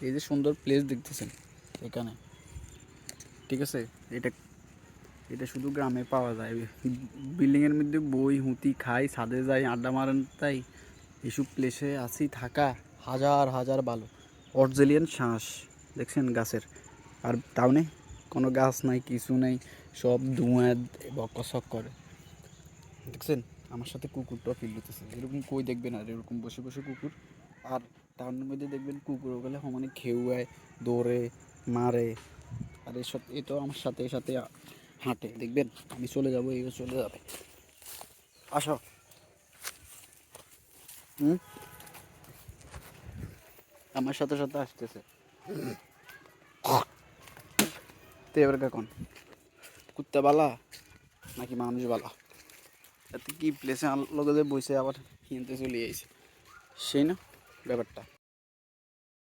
এই যে সুন্দর প্লেস দেখতেছেন এখানে, ঠিক আছে? এটা এটা শুধু গ্রামে পাওয়া যায়। বিল্ডিংয়ের মধ্যে বই হুঁতি খাই, ছাদে যাই, আড্ডা মারেন, তাই এসব প্লেসে আসি থাকা হাজার হাজার ভালো। অর্জেলিয়ান শ্বাস দেখছেন গাছের, আর টাউনে কোনো গাছ নাই, কিছু নেই, সব ধোঁয়া বকসক করে, দেখছেন? আমার সাথে কুকুরটাও ফিল হতেছে, এরকম কই দেখবেন আর এরকম বসে বসে কুকুর। আর টাউনের মধ্যে দেখবেন কুকুর গেলে সমানে খেউয়ায়, দৌড়ে, মারে। আর এসব এ তো আমার সাথে সাথে হাঁটে, দেখবেন আমি চলে যাবো, এই চলে যাবে। আসো। হুম, আমার সাথে সাথে আসতেছে। তো এবার কখন কুত্তা বালা নাকি মানুষ বালা? এত কি প্লেসে লগে বসে আবার কিনতে চলে আইছে, সেই না ব্যাপারটা।